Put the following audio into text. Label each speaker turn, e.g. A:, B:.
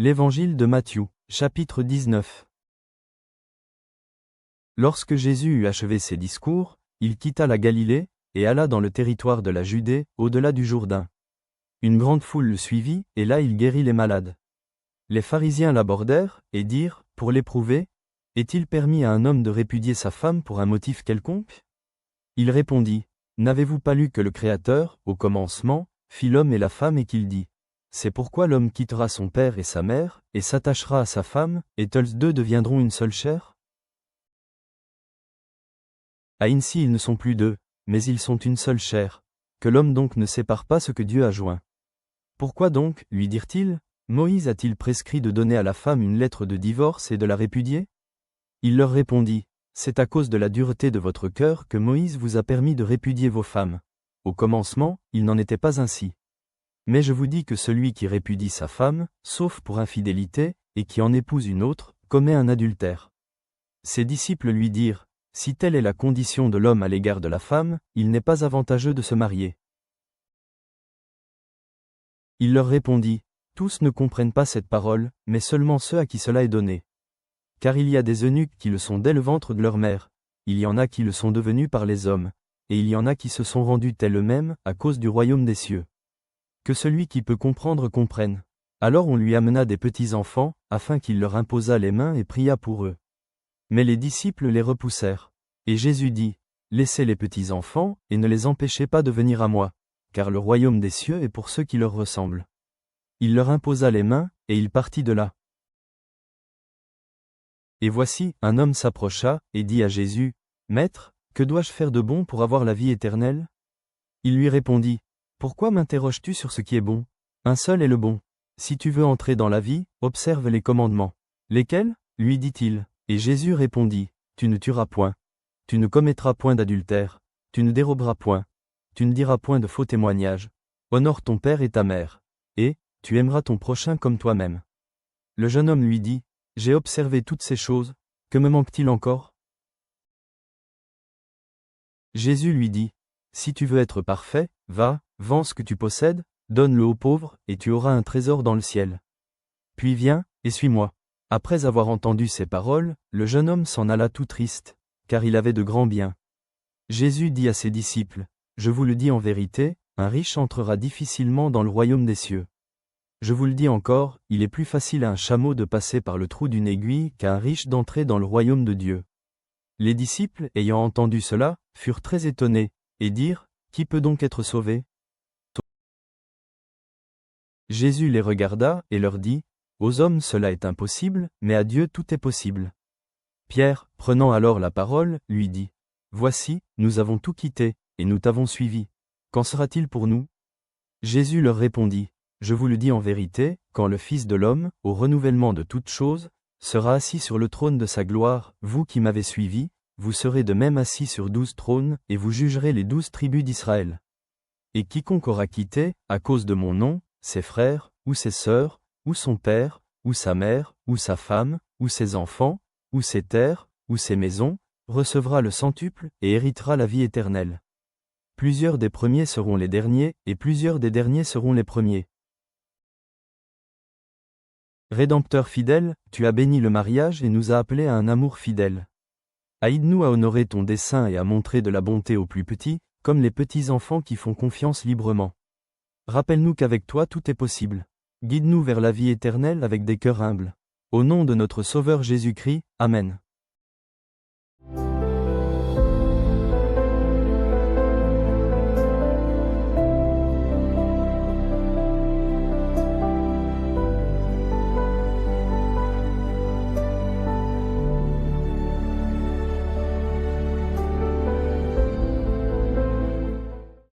A: L'Évangile de Matthieu, chapitre 19. Lorsque Jésus eut achevé ses discours, il quitta la Galilée, et alla dans le territoire de la Judée, au-delà du Jourdain. Une grande foule le suivit, et là il guérit les malades. Les pharisiens l'abordèrent, et dirent, pour l'éprouver, « Est-il permis à un homme de répudier sa femme pour un motif quelconque ?» Il répondit, « N'avez-vous pas lu que le Créateur, au commencement, fit l'homme et la femme et qu'il dit, « C'est pourquoi l'homme quittera son père et sa mère, et s'attachera à sa femme, et tous deux deviendront une seule chair ?» Ainsi ils ne sont plus deux, mais ils sont une seule chair. Que l'homme donc ne sépare pas ce que Dieu a joint. Pourquoi donc, lui dirent-ils, Moïse a-t-il prescrit de donner à la femme une lettre de divorce et de la répudier? Il leur répondit, c'est à cause de la dureté de votre cœur que Moïse vous a permis de répudier vos femmes. Au commencement, il n'en était pas ainsi. Mais je vous dis que celui qui répudie sa femme, sauf pour infidélité, et qui en épouse une autre, commet un adultère. Ses disciples lui dirent, si telle est la condition de l'homme à l'égard de la femme, il n'est pas avantageux de se marier. Il leur répondit, tous ne comprennent pas cette parole, mais seulement ceux à qui cela est donné. Car il y a des eunuques qui le sont dès le ventre de leur mère, il y en a qui le sont devenus par les hommes, et il y en a qui se sont rendus tels eux-mêmes à cause du royaume des cieux. Que celui qui peut comprendre comprenne. Alors on lui amena des petits enfants, afin qu'il leur imposât les mains et pria pour eux. Mais les disciples les repoussèrent. Et Jésus dit, laissez les petits enfants, et ne les empêchez pas de venir à moi, car le royaume des cieux est pour ceux qui leur ressemblent. Il leur imposa les mains, et il partit de là. Et voici, un homme s'approcha, et dit à Jésus, Maître, que dois-je faire de bon pour avoir la vie éternelle? Il lui répondit, pourquoi m'interroges-tu sur ce qui est bon? Un seul est le bon. Si tu veux entrer dans la vie, observe les commandements. Lesquels? Lui dit-il. Et Jésus répondit, tu ne tueras point. Tu ne commettras point d'adultère. Tu ne déroberas point. Tu ne diras point de faux témoignages. Honore ton père et ta mère. Et, tu aimeras ton prochain comme toi-même. Le jeune homme lui dit, j'ai observé toutes ces choses, que me manque-t-il encore? Jésus lui dit, si tu veux être parfait, va, vends ce que tu possèdes, donne-le aux pauvres, et tu auras un trésor dans le ciel. Puis viens, et suis-moi. Après avoir entendu ces paroles, le jeune homme s'en alla tout triste, car il avait de grands biens. Jésus dit à ses disciples, je vous le dis en vérité, un riche entrera difficilement dans le royaume des cieux. Je vous le dis encore, il est plus facile à un chameau de passer par le trou d'une aiguille qu'à un riche d'entrer dans le royaume de Dieu. Les disciples, ayant entendu cela, furent très étonnés, et dirent, qui peut donc être sauvé? Jésus les regarda, et leur dit, aux hommes cela est impossible, mais à Dieu tout est possible. Pierre, prenant alors la parole, lui dit, voici, nous avons tout quitté, et nous t'avons suivi. Qu'en sera-t-il pour nous? Jésus leur répondit, je vous le dis en vérité, quand le Fils de l'homme, au renouvellement de toutes choses, sera assis sur le trône de sa gloire, vous qui m'avez suivi, vous serez de même assis sur 12 trônes, et vous jugerez les 12 tribus d'Israël. Et quiconque aura quitté, à cause de mon nom, ses frères, ou ses sœurs, ou son père, ou sa mère, ou sa femme, ou ses enfants, ou ses terres, ou ses maisons, recevra le centuple, et héritera la vie éternelle. Plusieurs des premiers seront les derniers, et plusieurs des derniers seront les premiers. Rédempteur fidèle, tu as béni le mariage et nous as appelés à un amour fidèle. Aide-nous à honorer ton dessein et à montrer de la bonté aux plus petits, comme les petits enfants qui font confiance librement. Rappelle-nous qu'avec toi tout est possible. Guide-nous vers la vie éternelle avec des cœurs humbles. Au nom de notre Sauveur Jésus-Christ, Amen.